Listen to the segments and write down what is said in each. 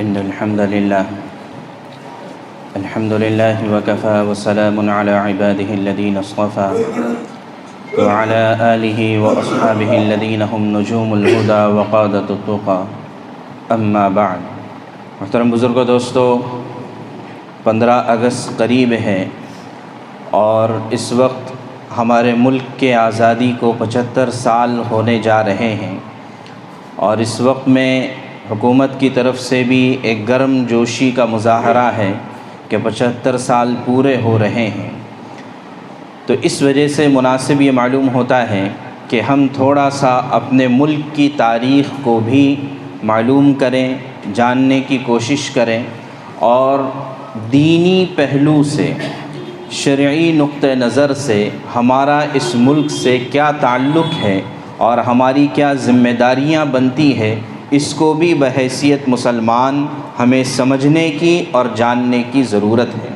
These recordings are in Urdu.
إن الحمد لله وكفى وسلام على عباده الذين اصطفى وعلى آله وأصحابه الذين هم نجوم الهدى وقادة التقى أما بعد۔ محترم بزرگوں، دوستو، 15 اگست قریب ہے اور اس وقت ہمارے ملک کے آزادی کو 75 سال ہونے جا رہے ہیں، اور اس وقت میں حکومت کی طرف سے بھی ایک گرم جوشی کا مظاہرہ ہے کہ 75 سال پورے ہو رہے ہیں۔ تو اس وجہ سے مناسب یہ معلوم ہوتا ہے کہ ہم تھوڑا سا اپنے ملک کی تاریخ کو بھی معلوم کریں، جاننے کی کوشش کریں، اور دینی پہلو سے، شرعی نقطہ نظر سے ہمارا اس ملک سے کیا تعلق ہے اور ہماری کیا ذمہ داریاں بنتی ہے، اس کو بھی بحیثیت مسلمان ہمیں سمجھنے کی اور جاننے کی ضرورت ہے۔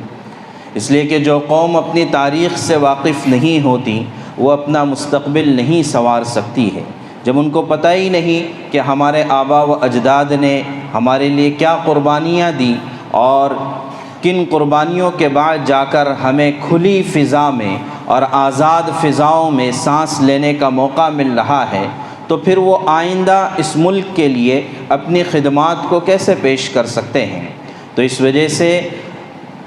اس لیے کہ جو قوم اپنی تاریخ سے واقف نہیں ہوتی وہ اپنا مستقبل نہیں سنوار سکتی ہے۔ جب ان کو پتہ ہی نہیں کہ ہمارے آبا و اجداد نے ہمارے لیے کیا قربانیاں دی اور کن قربانیوں کے بعد جا کر ہمیں کھلی فضا میں اور آزاد فضاؤں میں سانس لینے کا موقع مل رہا ہے، تو پھر وہ آئندہ اس ملک کے لیے اپنی خدمات کو کیسے پیش کر سکتے ہیں؟ تو اس وجہ سے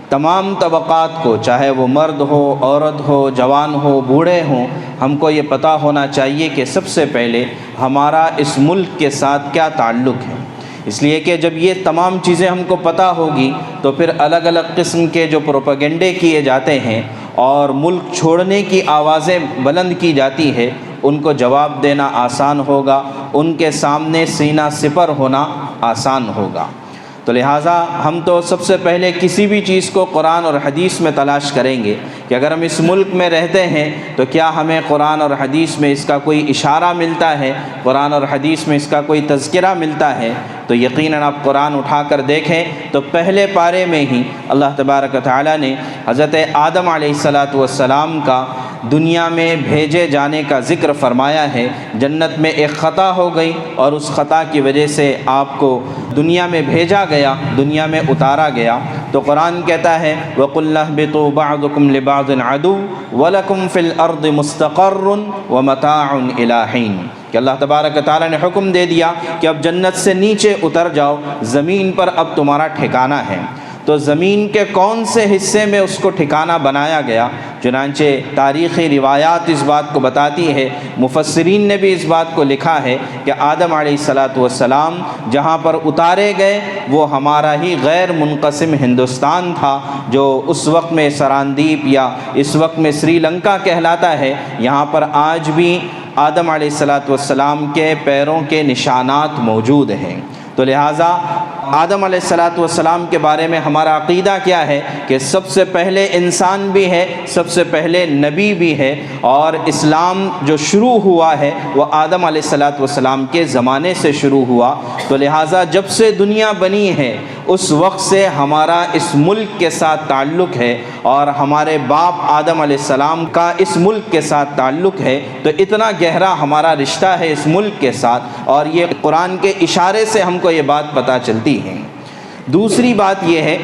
تمام طبقات کو، چاہے وہ مرد ہو، عورت ہو، جوان ہو، بوڑھے ہوں، ہم کو یہ پتہ ہونا چاہیے کہ سب سے پہلے ہمارا اس ملک کے ساتھ کیا تعلق ہے۔ اس لیے کہ جب یہ تمام چیزیں ہم کو پتہ ہوگی تو پھر الگ الگ قسم کے جو پروپیگنڈے کیے جاتے ہیں اور ملک چھوڑنے کی آوازیں بلند کی جاتی ہے، ان کو جواب دینا آسان ہوگا، ان کے سامنے سینہ سپر ہونا آسان ہوگا۔ تو لہٰذا ہم تو سب سے پہلے کسی بھی چیز کو قرآن اور حدیث میں تلاش کریں گے کہ اگر ہم اس ملک میں رہتے ہیں تو کیا ہمیں قرآن اور حدیث میں اس کا کوئی اشارہ ملتا ہے، قرآن اور حدیث میں اس کا کوئی تذکرہ ملتا ہے؟ تو یقیناً آپ قرآن اٹھا کر دیکھیں تو پہلے پارے میں ہی اللہ تبارک و تعالیٰ نے حضرت آدم علیہ السلام کا دنیا میں بھیجے جانے کا ذکر فرمایا ہے۔ جنت میں ایک خطا ہو گئی اور اس خطا کی وجہ سے آپ کو دنیا میں بھیجا گیا، دنیا میں اتارا گیا۔ تو قرآن کہتا ہے وَقُلْنَا اهْبِطُوا بَعْضُكُمْ لِبَعْضٍ عَدُوٌّ وَلَكُمْ فِي الْأَرْضِ مُسْتَقَرٌّ وَمَتَاعٌ إِلَىٰ حِينٍ، کہ اللہ تبارک و تعالیٰ نے حکم دے دیا کہ اب جنت سے نیچے اتر جاؤ، زمین پر اب تمہارا ٹھکانہ ہے۔ تو زمین کے کون سے حصے میں اس کو ٹھکانہ بنایا گیا؟ چنانچہ تاریخی روایات اس بات کو بتاتی ہے، مفسرین نے بھی اس بات کو لکھا ہے کہ آدم علیہ السلام جہاں پر اتارے گئے وہ ہمارا ہی غیر منقسم ہندوستان تھا، جو اس وقت میں سراندیپ یا اس وقت میں سری لنکا کہلاتا ہے۔ یہاں پر آج بھی آدم علیہ السلام کے پیروں کے نشانات موجود ہیں۔ تو لہٰذا آدم علیہ السلام کے بارے میں ہمارا عقیدہ کیا ہے کہ سب سے پہلے انسان بھی ہے، سب سے پہلے نبی بھی ہے، اور اسلام جو شروع ہوا ہے وہ آدم علیہ السلام کے زمانے سے شروع ہوا۔ تو لہٰذا جب سے دنیا بنی ہے اس وقت سے ہمارا اس ملک کے ساتھ تعلق ہے، اور ہمارے باپ آدم علیہ السلام کا اس ملک کے ساتھ تعلق ہے۔ تو اتنا گہرا ہمارا رشتہ ہے اس ملک کے ساتھ، اور یہ قرآن کے اشارے سے ہم کو یہ بات پتہ چلتی ہے۔ دوسری بات یہ ہے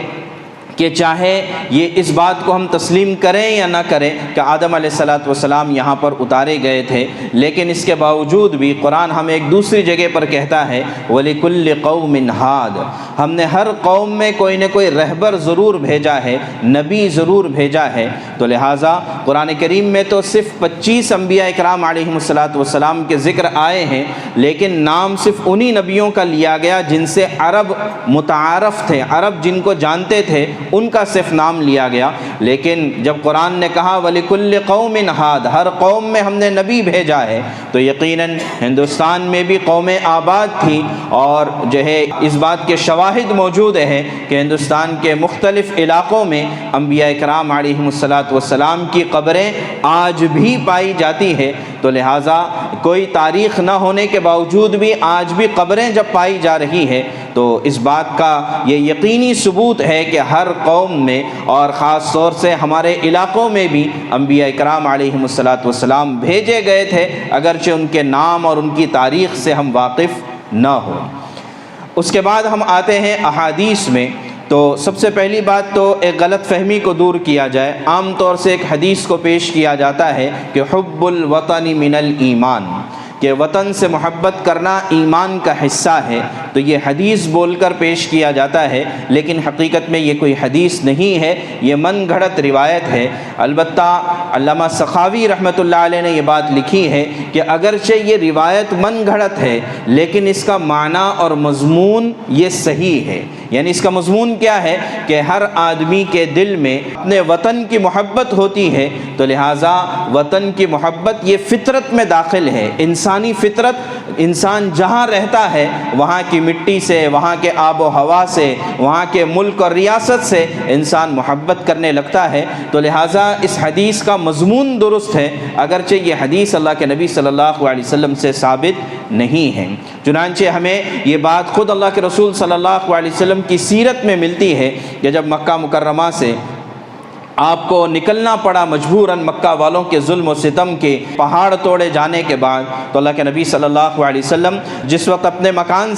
کہ چاہے یہ اس بات کو ہم تسلیم کریں یا نہ کریں کہ آدم علیہ السلام یہاں پر اتارے گئے تھے، لیکن اس کے باوجود بھی قرآن ہمیں ایک دوسری جگہ پر کہتا ہے وَلِكُلِّ قَوْمٍ هَادٍ، ہم نے ہر قوم میں کوئی نہ کوئی رہبر ضرور بھیجا ہے، نبی ضرور بھیجا ہے۔ تو لہٰذا قرآن کریم میں تو صرف 25 انبیاء اکرام علیہم السلام کے ذکر آئے ہیں، لیکن نام صرف انہی نبیوں کا لیا گیا جن سے عرب متعارف تھے، عرب جن کو جانتے تھے ان کا صرف نام لیا گیا۔ لیکن جب قرآن نے کہا وَلِكُلِّ قَوْمٍ هَادٍ، ہر قوم میں ہم نے نبی بھیجا ہے، تو یقیناً ہندوستان میں بھی قومیں آباد تھیں، اور جو ہے اس بات کے شواہد موجود ہیں کہ ہندوستان کے مختلف علاقوں میں انبیاء اکرام علیہم السلام کی قبریں آج بھی پائی جاتی ہے۔ تو لہٰذا کوئی تاریخ نہ ہونے کے باوجود بھی آج بھی قبریں جب پائی جا رہی ہے تو اس بات کا یہ یقینی ثبوت ہے کہ ہر قوم میں اور خاص طور سے ہمارے علاقوں میں بھی انبیاء اکرام علیہم السلام بھیجے گئے تھے، اگرچہ ان کے نام اور ان کی تاریخ سے ہم واقف نہ ہوں۔ اس کے بعد ہم آتے ہیں احادیث میں۔ تو سب سے پہلی بات تو ایک غلط فہمی کو دور کیا جائے۔ عام طور سے ایک حدیث کو پیش کیا جاتا ہے کہ حب الوطن من الایمان، کہ وطن سے محبت کرنا ایمان کا حصہ ہے، تو یہ حدیث بول کر پیش کیا جاتا ہے، لیکن حقیقت میں یہ کوئی حدیث نہیں ہے، یہ من گھڑت روایت ہے۔ البتہ علامہ سخاوی رحمۃ اللہ علیہ نے یہ بات لکھی ہے کہ اگرچہ یہ روایت من گھڑت ہے لیکن اس کا معنی اور مضمون یہ صحیح ہے۔ یعنی اس کا مضمون کیا ہے کہ ہر آدمی کے دل میں اپنے وطن کی محبت ہوتی ہے، تو لہٰذا وطن کی محبت یہ فطرت میں داخل ہے، انسانی فطرت۔ انسان جہاں رہتا ہے وہاں کی مٹی سے، وہاں کے آب و ہوا سے، وہاں کے ملک اور ریاست سے انسان محبت کرنے لگتا ہے، تو لہٰذا اس حدیث کا مضمون درست ہے، اگرچہ یہ حدیث اللہ کے نبی صلی اللہ علیہ وسلم سے ثابت نہیں ہے۔ چنانچہ ہمیں یہ بات خود اللہ کے رسول صلی اللہ علیہ وسلم کی سیرت میں ملتی ہے کہ جب مکہ مکرمہ سے آپ کو نکلنا پڑا مجبوراً مکہ والوں کے ظلم و ستم کے پہاڑ توڑے جانے کے بعد، تو اللہ کے نبی صلی اللہ علیہ وسلم جس وقت اپنے مکان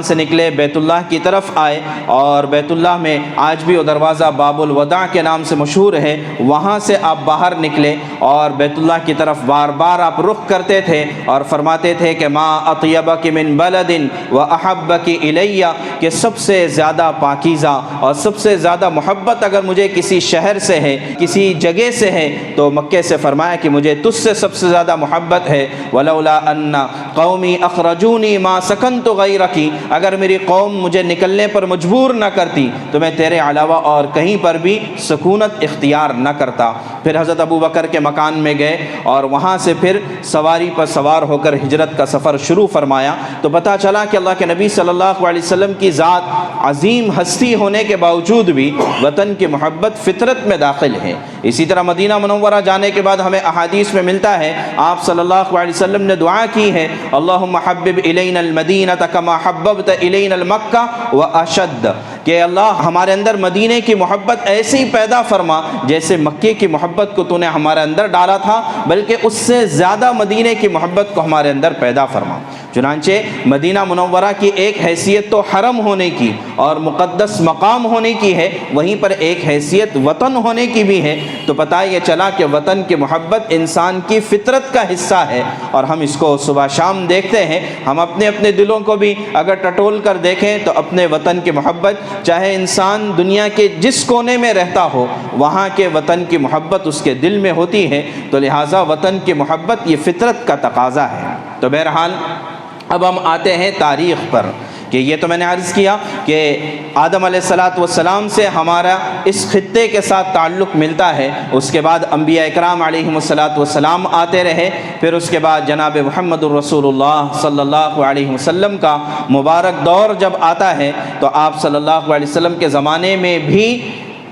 سے نکلے بیت اللہ کی طرف آئے، اور بیت اللہ میں آج بھی وہ دروازہ باب الوداع کے نام سے مشہور ہے، وہاں سے آپ باہر نکلے اور بیت اللہ کی طرف بار بار آپ رخ کرتے تھے اور فرماتے تھے کہ ما اطیبک من بلد و احبک الی، کہ سب سے زیادہ پاکیزہ اور سب سے زیادہ محبت اگر مجھے کسی شہر سے ہے، کسی جگہ سے ہے، تو مکے سے فرمایا کہ مجھے تجھ سے سب سے زیادہ محبت ہے۔ ولولا ان قومی اخرجونی ما سکنت غیرک، اگر میری قوم مجھے نکلنے پر مجبور نہ کرتی تو میں تیرے علاوہ اور کہیں پر بھی سکونت اختیار نہ کرتا۔ پھر حضرت ابو بکر کے مکان میں گئے اور وہاں سے پھر سواری پر سوار ہو کر ہجرت کا سفر شروع فرمایا، تو پتہ چلا کہ اللہ کے نبی صلی اللہ علیہ وسلم کی ذات عظیم ہستی ہونے کے باوجود بھی وطن کی محبت فطرت میں داخل ہے۔ اسی طرح مدینہ منورہ جانے کے بعد ہمیں احادیث میں ملتا ہے، آپ صلی اللہ علیہ وسلم نے دعا کی ہے، اللہم حبب الینا المدینہ کما حببت الینا المکہ واشد، کہ اللہ ہمارے اندر مدینے کی محبت ایسے ہی پیدا فرما جیسے مکے کی محبت کو تو نے ہمارے اندر ڈالا تھا، بلکہ اس سے زیادہ مدینے کی محبت کو ہمارے اندر پیدا فرما۔ چنانچہ مدینہ منورہ کی ایک حیثیت تو حرم ہونے کی اور مقدس مقام ہونے کی ہے، وہیں پر ایک حیثیت وطن ہونے کی بھی ہے، تو پتہ یہ چلا کہ وطن کی محبت انسان کی فطرت کا حصہ ہے، اور ہم اس کو صبح شام دیکھتے ہیں۔ ہم اپنے دلوں کو بھی اگر ٹٹول کر دیکھیں تو اپنے وطن کی محبت، چاہے انسان دنیا کے جس کونے میں رہتا ہو وہاں کے وطن کی محبت اس کے دل میں ہوتی ہے، تو لہٰذا وطن کی محبت یہ فطرت کا تقاضا ہے۔ تو بہرحال اب ہم آتے ہیں تاریخ پر، کہ یہ تو میں نے عرض کیا کہ آدم علیہ السلام سے ہمارا اس خطے کے ساتھ تعلق ملتا ہے، اس کے بعد انبیاء اکرام علیہم السلام آتے رہے، پھر اس کے بعد جناب محمد الرسول اللہ صلی اللہ علیہ وسلم کا مبارک دور جب آتا ہے، تو آپ صلی اللہ علیہ وسلم کے زمانے میں بھی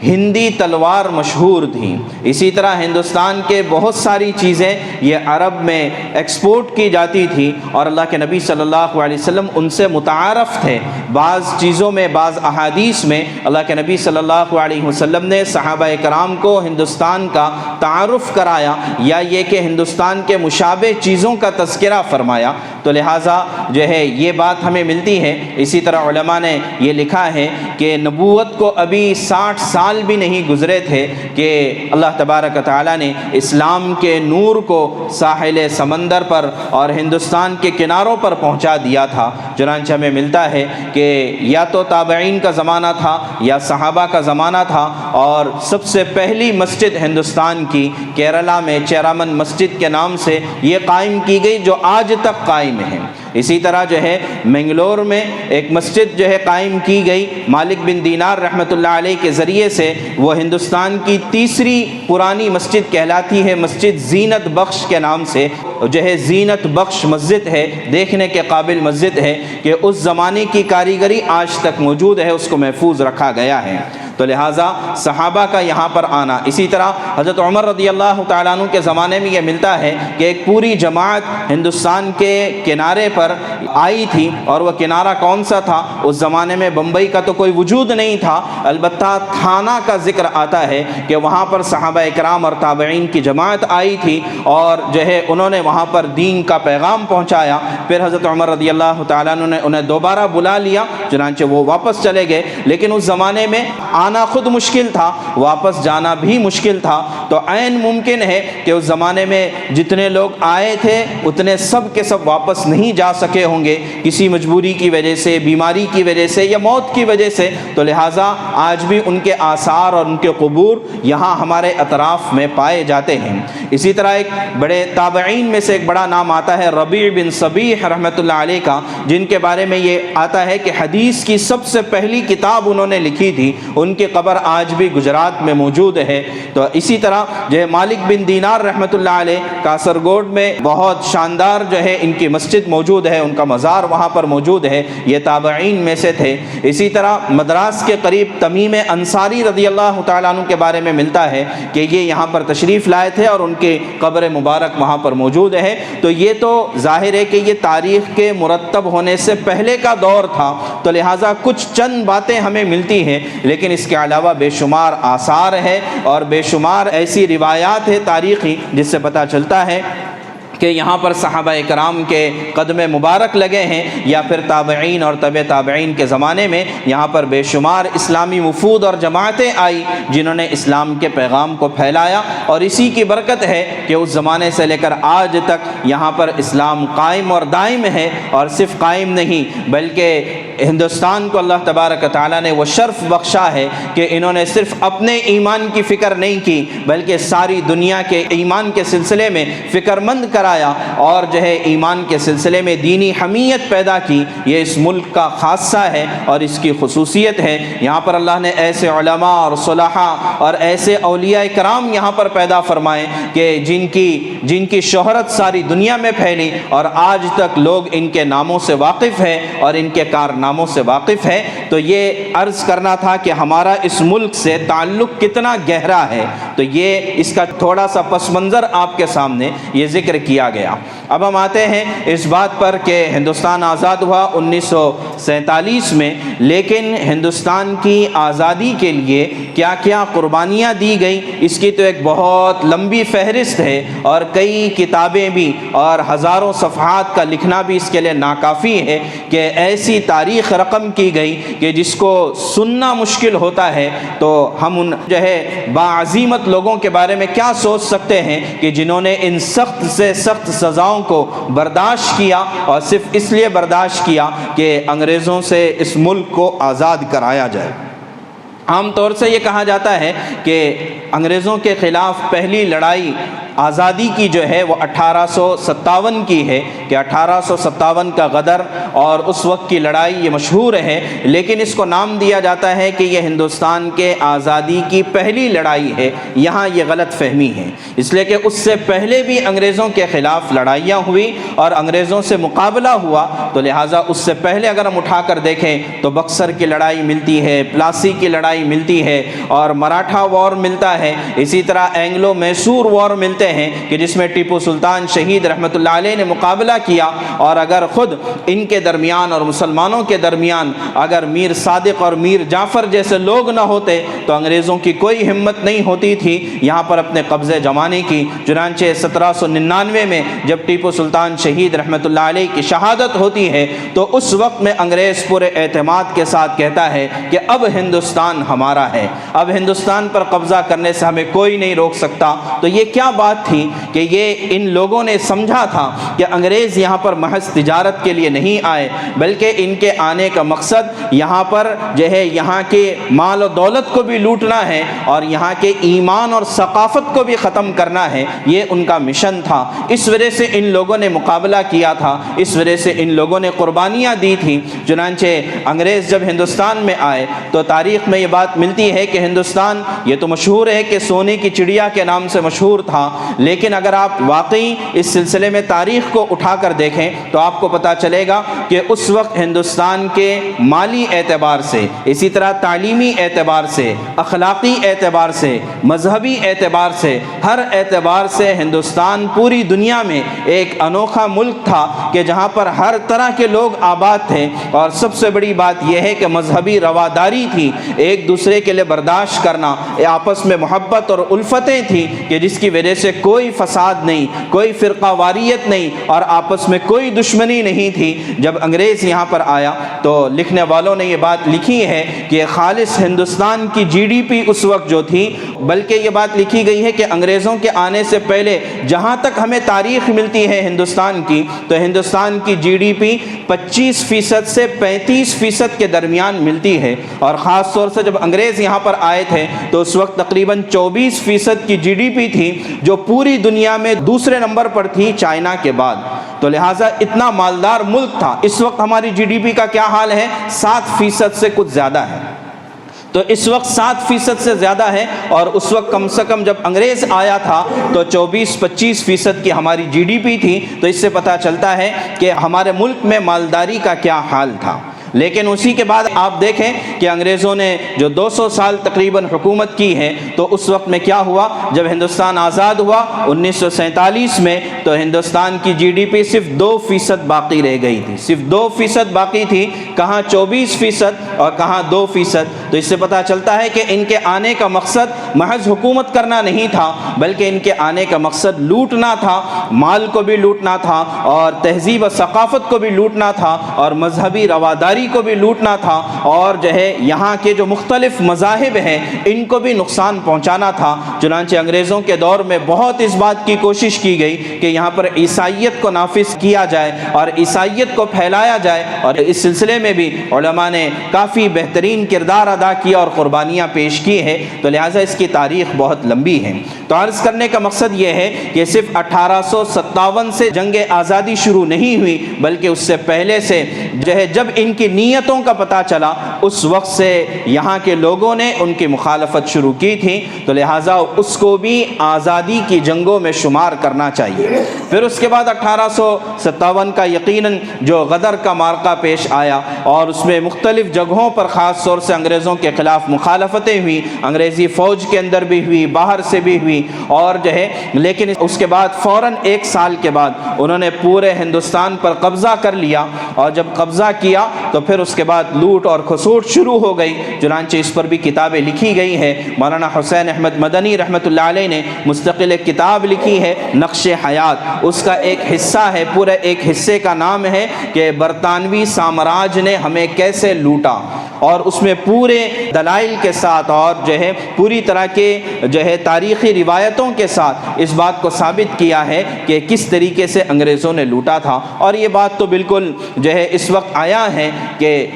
ہندی تلوار مشہور تھیں۔ اسی طرح ہندوستان کے بہت ساری چیزیں یہ عرب میں ایکسپورٹ کی جاتی تھی، اور اللہ کے نبی صلی اللہ علیہ وسلم ان سے متعارف تھے۔ بعض چیزوں میں، بعض احادیث میں اللہ کے نبی صلی اللہ علیہ وسلم نے صحابہ کرام کو ہندوستان کا تعارف کرایا، یا یہ کہ ہندوستان کے مشابہ چیزوں کا تذکرہ فرمایا، تو لہٰذا جو ہے یہ بات ہمیں ملتی ہے۔ اسی طرح علماء نے یہ لکھا ہے کہ نبوت کو ابھی 60 سال بھی نہیں گزرے تھے کہ اللہ تبارک و تعالیٰ نے اسلام کے نور کو ساحل سمندر پر اور ہندوستان کے کناروں پر پہنچا دیا تھا۔ چنانچہ ہمیں ملتا ہے کہ یا تو تابعین کا زمانہ تھا یا صحابہ کا زمانہ تھا، اور سب سے پہلی مسجد ہندوستان کی کیرلا میں چیرامن مسجد کے نام سے یہ قائم کی گئی، جو آج تک قائم ہے۔ اسی طرح جو ہے منگلور میں ایک مسجد جو ہے قائم کی گئی مالک بن دینار رحمۃ اللہ علیہ کے ذریعے سے، وہ ہندوستان کی تیسری پرانی مسجد کہلاتی ہے، مسجد زینت بخش کے نام سے، جو ہے زینت بخش مسجد ہے، دیکھنے کے قابل مسجد ہے کہ اس زمانے کی کاریگری آج تک موجود ہے، اس کو محفوظ رکھا گیا ہے۔ تو لہٰذا صحابہ کا یہاں پر آنا، اسی طرح حضرت عمر رضی اللہ تعالیٰ عنہ کے زمانے میں یہ ملتا ہے کہ ایک پوری جماعت ہندوستان کے کنارے پر آئی تھی، اور وہ کنارہ کون سا تھا؟ اس زمانے میں بمبئی کا تو کوئی وجود نہیں تھا، البتہ تھانہ کا ذکر آتا ہے کہ وہاں پر صحابہ اکرام اور تابعین کی جماعت آئی تھی، اور جو ہے انہوں نے وہاں پر دین کا پیغام پہنچایا۔ پھر حضرت عمر رضی اللہ تعالیٰ عنہ نے انہیں دوبارہ بلا لیا، چنانچہ وہ واپس چلے گئے، لیکن اس زمانے میں آنا خود مشکل تھا، واپس جانا بھی مشکل تھا۔ تو عین ممکن ہے کہ اس زمانے میں جتنے لوگ آئے تھے اتنے سب کے سب واپس نہیں جا سکے ہوں گے، کسی مجبوری کی وجہ سے، بیماری کی وجہ سے یا موت کی وجہ سے، تو لہٰذا آج بھی ان کے آثار اور ان کے قبور یہاں ہمارے اطراف میں پائے جاتے ہیں۔ اسی طرح ایک بڑے تابعین میں سے ایک بڑا نام آتا ہے ربیع بن صبیح رحمۃ اللہ علیہ کا، جن کے بارے میں یہ آتا ہے کہ حدیث کی سب سے پہلی کتاب انہوں نے لکھی تھی، ان کی قبر آج بھی گجرات میں موجود ہے۔ تو اسی طرح جو ہے مالک بن دینار رحمۃ اللہ علیہ کاسرگوڈ میں بہت شاندار جو ہے ان کی مسجد موجود ہے، ان کا مزار وہاں پر موجود ہے، یہ تابعین میں سے تھے۔ اسی طرح مدراس کے قریب تمیم انصاری رضی اللہ تعالیٰ عنہ کے بارے میں ملتا ہے کہ یہ یہاں پر تشریف لائے تھے اور ان کی قبر مبارک وہاں پر موجود ہے۔ تو یہ تو ظاہر ہے کہ یہ تاریخ کے مرتب ہونے سے پہلے کا دور تھا، تو لہٰذا کچھ چند باتیں ہمیں ملتی ہیں، لیکن اس کے علاوہ بے شمار آثار ہے اور بے شمار ایسی روایات ہے تاریخی جس سے پتہ چلتا ہے کہ یہاں پر صحابہ کرام کے قدم مبارک لگے ہیں، یا پھر تابعین اور تبع تابعین کے زمانے میں یہاں پر بے شمار اسلامی وفود اور جماعتیں آئی جنہوں نے اسلام کے پیغام کو پھیلایا، اور اسی کی برکت ہے کہ اس زمانے سے لے کر آج تک یہاں پر اسلام قائم اور دائم ہے، اور صرف قائم نہیں بلکہ ہندوستان کو اللہ تبارک تعالیٰ نے وہ شرف بخشا ہے کہ انہوں نے صرف اپنے ایمان کی فکر نہیں کی بلکہ ساری دنیا کے ایمان کے سلسلے میں فکر مند کرایا، اور جو ہے ایمان کے سلسلے میں دینی حمیت پیدا کی۔ یہ اس ملک کا خاصہ ہے اور اس کی خصوصیت ہے۔ یہاں پر اللہ نے ایسے علماء اور صلحاء اور ایسے اولیاء کرام یہاں پر پیدا فرمائے کہ جن کی شہرت ساری دنیا میں پھیلی، اور آج تک لوگ ان کے ناموں سے واقف ہیں اور ان کے کارناموں سے واقف ہیں۔ تو یہ عرض کرنا تھا کہ ہمارا اس ملک سے تعلق کتنا گہرا ہے، تو یہ اس کا تھوڑا سا پس منظر آپ کے سامنے یہ ذکر کیا گیا۔ اب ہم آتے ہیں اس بات پر کہ ہندوستان آزاد ہوا 1947 میں، لیکن ہندوستان کی آزادی کے لیے کیا کیا قربانیاں دی گئیں، اس کی تو ایک بہت لمبی فہرست ہے، اور کئی کتابیں بھی اور ہزاروں صفحات کا لکھنا بھی اس کے لیے ناکافی ہے کہ ایسی تاریخ رقم کی گئی کہ جس کو سننا مشکل ہوتا ہے۔ تو ہم ان جو ہے باعزیمت لوگوں کے بارے میں کیا سوچ سکتے ہیں کہ جنہوں نے ان سخت سے سخت سزاؤں کو برداشت کیا، اور صرف اس لیے برداشت کیا کہ انگریزوں سے اس ملک کو آزاد کرایا جائے۔ عام طور سے یہ کہا جاتا ہے کہ انگریزوں کے خلاف پہلی لڑائی آزادی کی جو ہے وہ 1857 کی ہے، کہ 1857 کا غدر اور اس وقت کی لڑائی یہ مشہور ہے، لیکن اس کو نام دیا جاتا ہے کہ یہ ہندوستان کے آزادی کی پہلی لڑائی ہے۔ یہاں یہ غلط فہمی ہے، اس لیے کہ اس سے پہلے بھی انگریزوں کے خلاف لڑائیاں ہوئی اور انگریزوں سے مقابلہ ہوا، تو لہٰذا اس سے پہلے اگر ہم اٹھا کر دیکھیں تو بکسر کی لڑائی ملتی ہے، پلاسی کی لڑائی ملتی ہے، اور مراٹھا وار ملتا ہے، اسی طرح اینگلو میسور وار ملتے ہیں کہ جس میں ٹیپو سلطان شہید رحمۃ اللہ علیہ نے مقابلہ کیا، اور اگر خود ان کے درمیان اور مسلمانوں کے درمیان اگر میر صادق اور میر جعفر جیسے لوگ نہ ہوتے تو انگریزوں کی کوئی ہمت نہیں ہوتی تھی یہاں پر اپنے قبضے جمانے کی۔ چنانچہ 1799 میں جب ٹیپو سلطان شہید رحمۃ اللہ علیہ کی شہادت ہوتی ہے تو اس وقت میں انگریز پورے اعتماد کے ساتھ کہتا ہے کہ اب ہندوستان ہمارا ہے، اب ہندوستان پر قبضہ کرنے سے ہمیں کوئی نہیں روک سکتا۔ تو یہ کیا بات تھی کہ یہ ان لوگوں نے سمجھا تھا کہ انگریز یہاں پر محض تجارت کے لیے نہیں آئے، بلکہ ان کے آنے کا مقصد یہاں پر جو ہے یہاں کے مال و دولت کو بھی لوٹنا ہے اور یہاں کے ایمان اور ثقافت کو بھی ختم کرنا ہے، یہ ان کا مشن تھا۔ اس وجہ سے ان لوگوں نے مقابلہ کیا تھا، اس وجہ سے ان لوگوں نے قربانیاں دی تھیں۔ چنانچہ انگریز جب ہندوستان میں آئے تو تاریخ میں یہ بات ملتی ہے کہ ہندوستان یہ تو مشہور ہے کہ سونے کی چڑیا کے نام سے مشہور تھا، لیکن اگر آپ واقعی اس سلسلے میں تاریخ کو اٹھا کر دیکھیں تو آپ کو پتہ چلے گا کہ اس وقت ہندوستان کے مالی اعتبار سے، اسی طرح تعلیمی اعتبار سے، اخلاقی اعتبار سے، مذہبی اعتبار سے، ہر اعتبار سے ہندوستان پوری دنیا میں ایک انوکھا ملک تھا کہ جہاں پر ہر طرح کے لوگ آباد تھے، اور سب سے بڑی بات یہ ہے کہ مذہبی رواداری تھی، ایک دوسرے کے لیے برداشت کرنا، آپس میں محبت اور الفتیں تھیں کہ جس کی وجہ سے کوئی فساد نہیں، کوئی فرقہ واریت نہیں، اور آپس میں کوئی دشمنی نہیں تھی۔ جب انگریز یہاں پر آیا تو لکھنے والوں نے یہ بات لکھی ہے کہ خالص ہندوستان کی جی ڈی پی اس وقت جو تھی، بلکہ یہ بات لکھی گئی ہے کہ انگریزوں کے آنے سے پہلے جہاں تک ہمیں تاریخ ملتی ہے ہندوستان کی، تو ہندوستان کی جی ڈی پی 25% سے 35% کے درمیان ملتی ہے، اور خاص طور سے جب انگریز یہاں پر آئے تھے تو اس وقت تقریباً 24% کی جی ڈی پی تھی، جو پوری دنیا میں دوسرے نمبر پر تھی چائنا کے بعد۔ تو لہٰذا اتنا مالدار ملک تھا۔ اس وقت ہماری جی ڈی پی کا کیا حال ہے؟ 7% سے کچھ زیادہ ہے۔ تو اس وقت 7% سے زیادہ ہے، اور اس وقت کم سے کم جب انگریز آیا تھا تو 24-25% کی ہماری جی ڈی پی تھی۔ تو اس سے پتہ چلتا ہے کہ ہمارے ملک میں مالداری کا کیا حال تھا۔ لیکن اسی کے بعد آپ دیکھیں کہ انگریزوں نے جو 200 سال تقریباً حکومت کی ہے، تو اس وقت میں کیا ہوا؟ جب ہندوستان آزاد ہوا 1947 میں، تو ہندوستان کی جی ڈی پی صرف 2% باقی رہ گئی تھی، صرف 2% باقی تھی، کہاں 24% اور کہاں 2%۔ تو اس سے پتہ چلتا ہے کہ ان کے آنے کا مقصد محض حکومت کرنا نہیں تھا، بلکہ ان کے آنے کا مقصد لوٹنا تھا، مال کو بھی لوٹنا تھا، اور تہذیب و ثقافت کو بھی لوٹنا تھا، اور مذہبی رواداری کو بھی لوٹنا تھا، اور جو ہے یہاں کے جو مختلف مذاہب ہیں ان کو بھی نقصان پہنچانا تھا۔ چنانچہ انگریزوں کے دور میں بہت اس بات کی کوشش کی گئی کہ یہاں پر عیسائیت کو نافذ کیا جائے اور عیسائیت کو پھیلایا جائے، اور اس سلسلے میں بھی علماء نے کافی بہترین کردار ادا کیا اور قربانیاں پیش کی ہے۔ تو لہٰذا اس کی تاریخ بہت لمبی ہے۔ تو عرض کرنے کا مقصد یہ ہے کہ صرف 1857 سے جنگ آزادی شروع نہیں ہوئی، بلکہ اس سے پہلے سے جو ہے جب ان کی نیتوں کا پتہ چلا، اس وقت سے یہاں کے لوگوں نے ان کی مخالفت شروع کی تھی۔ تو لہٰذا اس کو بھی آزادی کی جنگوں میں شمار کرنا چاہیے۔ پھر اس کے بعد 1857 کا یقیناً جو غدر کا معرکہ پیش آیا، اور اس میں مختلف جگہوں پر خاص طور سے انگریزوں کے خلاف مخالفتیں ہوئی، انگریزی فوج کے اندر بھی ہوئی، باہر سے بھی ہوئی، اور جو ہے لیکن اس کے بعد فوراً 1 سال کے بعد انہوں نے پورے ہندوستان پر قبضہ کر لیا، اور جب قبضہ کیا تو پھر اس کے بعد لوٹ اور کھسوٹ شروع ہو گئی۔ چنانچہ اس پر بھی کتابیں لکھی گئی ہیں۔ مولانا حسین احمد مدنی رحمۃ اللہ علیہ نے مستقل ایک کتاب لکھی ہے، نقش حیات۔ اس کا ایک حصہ ہے، پورے ایک حصے کا نام ہے کہ برطانوی سامراج نے ہمیں کیسے لوٹا، اور اس میں پورے دلائل کے ساتھ اور جو ہے پوری طرح کے جو ہے تاریخی روایتوں کے ساتھ اس بات کو ثابت کیا ہے کہ کس طریقے سے انگریزوں نے لوٹا تھا۔ اور یہ بات تو بالکل جو ہے اس وقت آیا ہے کہ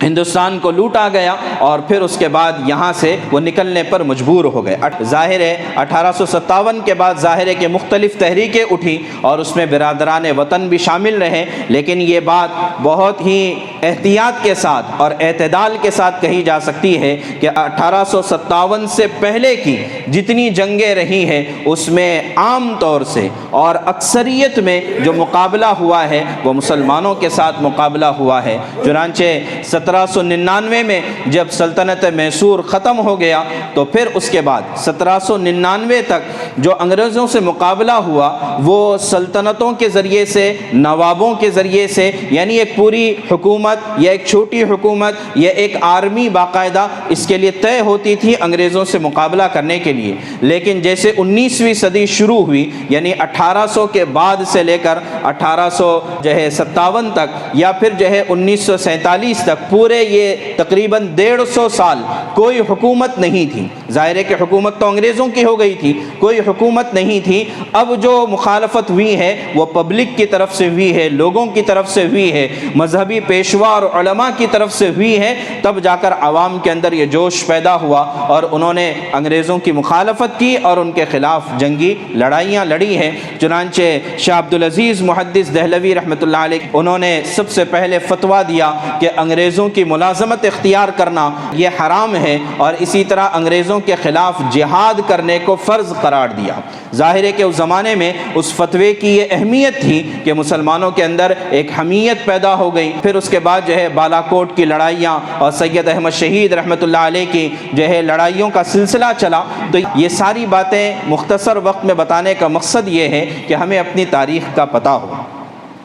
ہندوستان کو لوٹا گیا، اور پھر اس کے بعد یہاں سے وہ نکلنے پر مجبور ہو گئے۔ ظاہر ہے 1857 کے بعد ظاہر ہے کہ مختلف تحریکیں اٹھی، اور اس میں برادران وطن بھی شامل رہے، لیکن یہ بات بہت ہی احتیاط کے ساتھ اور اعتدال کے ساتھ کہی جا سکتی ہے کہ 1857 سے پہلے کی جتنی جنگیں رہی ہیں اس میں عام طور سے اور اکثریت میں جو مقابلہ ہوا ہے وہ مسلمانوں کے ساتھ مقابلہ ہوا ہے۔ چنانچہ 1799 میں جب سلطنت میسور ختم ہو گیا تو پھر اس کے بعد 1799 تک جو انگریزوں سے مقابلہ ہوا وہ سلطنتوں کے ذریعے سے، نوابوں کے ذریعے سے، یعنی ایک پوری حکومت یا ایک چھوٹی حکومت یا ایک آرمی باقاعدہ اس کے لیے طے ہوتی تھی انگریزوں سے مقابلہ کرنے کے لیے۔ لیکن جیسے 19ویں صدی شروع ہوئی، یعنی 1800 کے بعد سے لے کر 1857 تک یا پھر 1947 تک پورے یہ تقریباً 150 سال کوئی حکومت نہیں تھی۔ ظاہر ہے کہ حکومت تو انگریزوں کی ہو گئی تھی، کوئی حکومت نہیں تھی۔ اب جو مخالفت ہوئی ہے وہ پبلک کی طرف سے ہوئی ہے، لوگوں کی طرف سے ہوئی ہے، مذہبی پیشوا اور علماء کی طرف سے ہوئی ہے، تب جا کر عوام کے اندر یہ جوش پیدا ہوا اور انہوں نے انگریزوں کی مخالفت کی اور ان کے خلاف جنگی لڑائیاں لڑی ہیں۔ چنانچہ شاہ عبدالعزیز محدث دہلوی رحمۃ اللہ علیہ انہوں نے سب سے پہلے فتویٰ دیا کہ انگریزوں انگریزوں کی ملازمت اختیار کرنا یہ حرام ہے، اور اسی طرح انگریزوں کے خلاف جہاد کرنے کو فرض قرار دیا۔ ظاہر ہے کہ اس زمانے میں اس فتوے کی یہ اہمیت تھی کہ مسلمانوں کے اندر ایک حمیت پیدا ہو گئی۔ پھر اس کے بعد جو ہے بالا کوٹ کی لڑائیاں اور سید احمد شہید رحمۃ اللہ علیہ کی جو ہے لڑائیوں کا سلسلہ چلا۔ تو یہ ساری باتیں مختصر وقت میں بتانے کا مقصد یہ ہے کہ ہمیں اپنی تاریخ کا پتہ ہو۔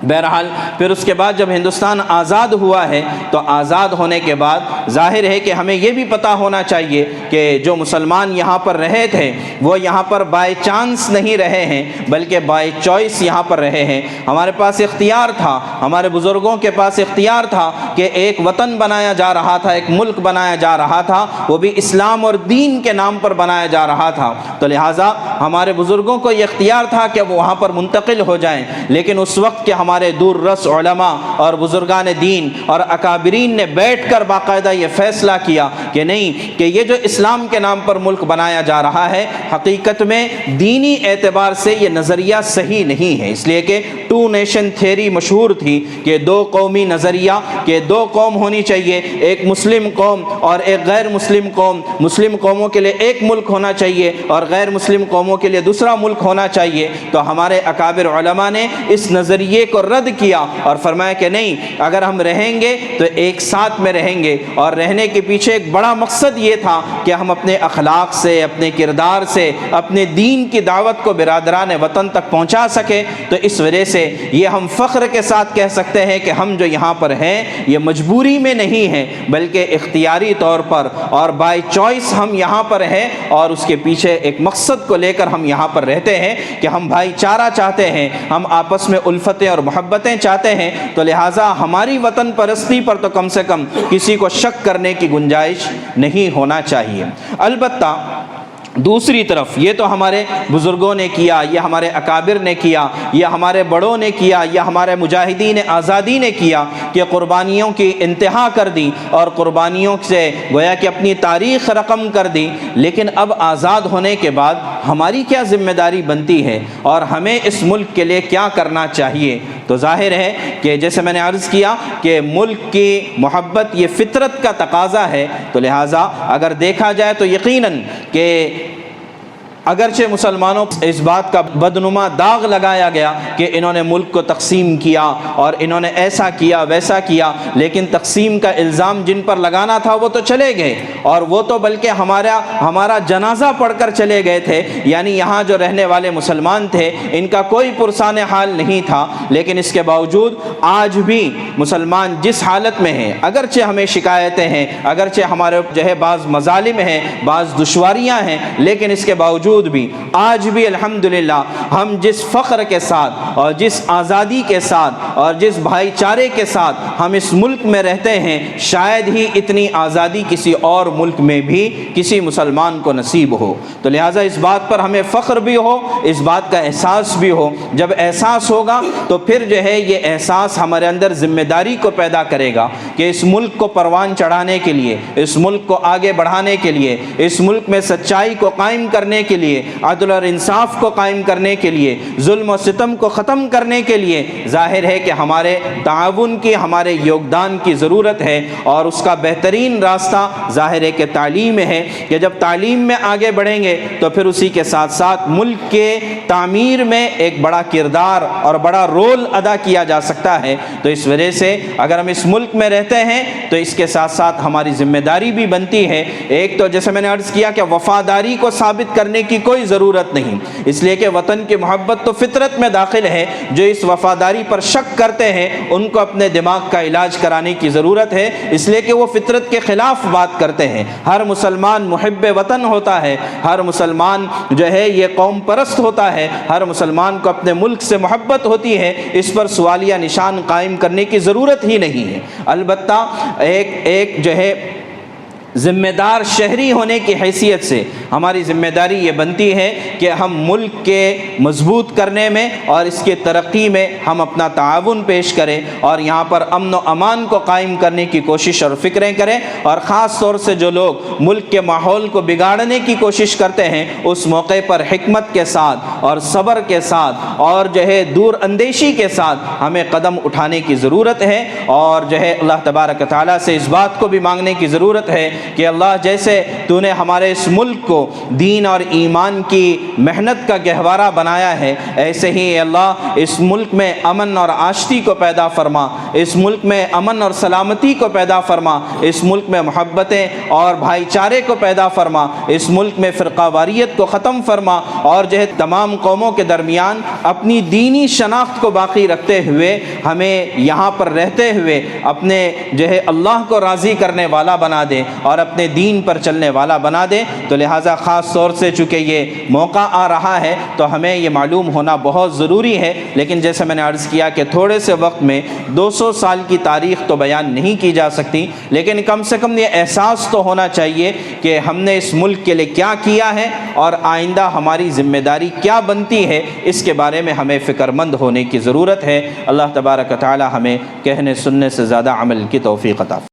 بہرحال پھر اس کے بعد جب ہندوستان آزاد ہوا ہے تو آزاد ہونے کے بعد ظاہر ہے کہ ہمیں یہ بھی پتہ ہونا چاہیے کہ جو مسلمان یہاں پر رہے تھے وہ یہاں پر بائی چانس نہیں رہے ہیں بلکہ بائی چوائس یہاں پر رہے ہیں۔ ہمارے پاس اختیار تھا، ہمارے بزرگوں کے پاس اختیار تھا کہ ایک وطن بنایا جا رہا تھا، ایک ملک بنایا جا رہا تھا، وہ بھی اسلام اور دین کے نام پر بنایا جا رہا تھا۔ تو لہٰذا ہمارے بزرگوں کو یہ اختیار تھا کہ وہ وہاں پر منتقل ہو جائیں، لیکن اس وقت کے ہمارے دور رس علماء اور بزرگان دین اور اکابرین نے بیٹھ کر باقاعدہ یہ فیصلہ کیا کہ نہیں، کہ یہ جو اسلام کے نام پر ملک بنایا جا رہا ہے حقیقت میں دینی اعتبار سے یہ نظریہ صحیح نہیں ہے، اس لیے کہ ٹو نیشن تھیوری مشہور تھی کہ دو قومی نظریہ، کہ دو قوم ہونی چاہیے، ایک مسلم قوم اور ایک غیر مسلم قوم، مسلم قوموں کے لیے ایک ملک ہونا چاہیے اور غیر مسلم قوموں کے لیے دوسرا ملک ہونا چاہیے۔ تو ہمارے اکابر علماء نے اس نظریے کو رد کیا اور فرمایا کہ نہیں، اگر ہم رہیں گے تو ایک ساتھ میں رہیں گے، اور رہنے کے پیچھے ایک بڑا مقصد یہ تھا کہ ہم اپنے اخلاق سے، اپنے کردار سے، اپنے دین کی دعوت کو برادران وطن تک پہنچا سکے۔ تو اس وجہ سے یہ ہم فخر کے ساتھ کہہ سکتے ہیں کہ ہم جو یہاں پر ہیں یہ مجبوری میں نہیں ہیں بلکہ اختیاری طور پر اور بائی چوائس ہم یہاں پر ہیں، اور اس کے پیچھے ایک مقصد کو لے کر ہم یہاں پر رہتے ہیں کہ ہم بھائی چارہ چاہتے ہیں، ہم آپس میں الفتیں اور محبتیں چاہتے ہیں۔ تو لہٰذا ہماری وطن پرستی پر تو کم سے کم کسی کو شک کرنے کی گنجائش نہیں ہونا چاہیے۔ البتہ دوسری طرف یہ تو ہمارے بزرگوں نے کیا، یہ ہمارے اکابر نے کیا، یہ ہمارے بڑوں نے کیا، یہ ہمارے مجاہدین آزادی نے کیا کہ قربانیوں کی انتہا کر دی اور قربانیوں سے گویا کہ اپنی تاریخ رقم کر دی۔ لیکن اب آزاد ہونے کے بعد ہماری کیا ذمہ داری بنتی ہے اور ہمیں اس ملک کے لیے کیا کرنا چاہیے؟ تو ظاہر ہے کہ جیسے میں نے عرض کیا کہ ملک کی محبت یہ فطرت کا تقاضا ہے۔ تو لہٰذا اگر دیکھا جائے تو یقیناً کہ اگرچہ مسلمانوں اس بات کا بدنما داغ لگایا گیا کہ انہوں نے ملک کو تقسیم کیا اور انہوں نے ایسا کیا ویسا کیا، لیکن تقسیم کا الزام جن پر لگانا تھا وہ تو چلے گئے، اور وہ تو بلکہ ہمارا جنازہ پڑھ کر چلے گئے تھے۔ یعنی یہاں جو رہنے والے مسلمان تھے ان کا کوئی پرسان حال نہیں تھا، لیکن اس کے باوجود آج بھی مسلمان جس حالت میں ہیں، اگرچہ ہمیں شکایتیں ہیں، اگرچہ ہمارے جو ہے بعض مظالم ہیں، بعض دشواریاں ہیں، لیکن اس کے باوجود بھی آج بھی الحمدللہ ہم جس فخر کے ساتھ اور جس آزادی کے ساتھ اور جس بھائی چارے کے ساتھ ہم اس ملک میں رہتے ہیں، شاید ہی اتنی آزادی کسی اور ملک میں بھی کسی مسلمان کو نصیب ہو۔ تو لہٰذا اس بات پر ہمیں فخر بھی ہو، اس بات کا احساس بھی ہو۔ جب احساس ہوگا تو پھر جو ہے یہ احساس ہمارے اندر ذمہ داری کو پیدا کرے گا کہ اس ملک کو پروان چڑھانے کے لیے، اس ملک کو آگے بڑھانے کے لیے، اس ملک میں سچائی کو قائم کرنے کے لیے، عدل اور انصاف کو قائم کرنے کے لیے، ظلم و ستم کو ختم کرنے کے لیے ظاہر ہے کہ ہمارے تعاون کی، ہمارے یوگدان کی ضرورت ہے، اور اس کا بہترین راستہ ظاہر ہے کہ تعلیم ہے کہ جب تعلیم میں آگے بڑھیں گے تو پھر اسی کے ساتھ ساتھ ملک کے تعمیر میں ایک بڑا کردار اور بڑا رول ادا کیا جا سکتا ہے۔ تو اس وجہ سے اگر ہم اس ملک میں رہتے ہیں تو اس کے ساتھ ساتھ ہماری ذمہ داری بھی بنتی ہے۔ ایک تو جیسے میں نے عرض کیا کہ وفاداری کو ثابت کرنے کی کوئی ضرورت نہیں، اس لیے کہ وطن کی محبت تو فطرت میں داخل ہے۔ جو اس وفاداری پر شک کرتے ہیں ان کو اپنے دماغ کا علاج کرانے کی ضرورت ہے، اس لیے کہ وہ فطرت کے خلاف بات کرتے ہیں۔ ہر مسلمان محب وطن ہوتا ہے، ہر مسلمان جو ہے یہ قوم پرست ہوتا ہے، ہر مسلمان کو اپنے ملک سے محبت ہوتی ہے، اس پر سوالیہ نشان قائم کرنے کی ضرورت ہی نہیں ہے۔ البتہ ایک جو ہے ذمہ دار شہری ہونے کی حیثیت سے ہماری ذمہ داری یہ بنتی ہے کہ ہم ملک کے مضبوط کرنے میں اور اس کے ترقی میں ہم اپنا تعاون پیش کریں اور یہاں پر امن و امان کو قائم کرنے کی کوشش اور فکریں کریں، اور خاص طور سے جو لوگ ملک کے ماحول کو بگاڑنے کی کوشش کرتے ہیں اس موقع پر حکمت کے ساتھ اور صبر کے ساتھ اور دور اندیشی کے ساتھ ہمیں قدم اٹھانے کی ضرورت ہے، اور اللہ تبارک تعالیٰ سے اس بات کو بھی مانگنے کی ضرورت ہے کہ اللہ جیسے تو نے ہمارے اس ملک کو دین اور ایمان کی محنت کا گہوارہ بنایا ہے، ایسے ہی اللہ اس ملک میں امن اور آشتی کو پیدا فرما، اس ملک میں امن اور سلامتی کو پیدا فرما، اس ملک میں محبتیں اور بھائی چارے کو پیدا فرما، اس ملک میں فرقہ واریت کو ختم فرما، اور تمام قوموں کے درمیان اپنی دینی شناخت کو باقی رکھتے ہوئے ہمیں یہاں پر رہتے ہوئے اپنے اللہ کو راضی کرنے والا بنا دے اور اپنے دین پر چلنے والا بنا دے۔ تو لہٰذا خاص طور سے چونکہ یہ موقع آ رہا ہے تو ہمیں یہ معلوم ہونا بہت ضروری ہے، لیکن جیسے میں نے عرض کیا کہ تھوڑے سے وقت میں 200 سال کی تاریخ تو بیان نہیں کی جا سکتی، لیکن کم سے کم یہ احساس تو ہونا چاہیے کہ ہم نے اس ملک کے لیے کیا کیا ہے اور آئندہ ہماری ذمہ داری کیا بنتی ہے، اس کے بارے میں ہمیں فکر مند ہونے کی ضرورت ہے۔ اللہ تبارک و تعالی ہمیں کہنے سننے سے زیادہ عمل کی توفیق عطا فرمائے۔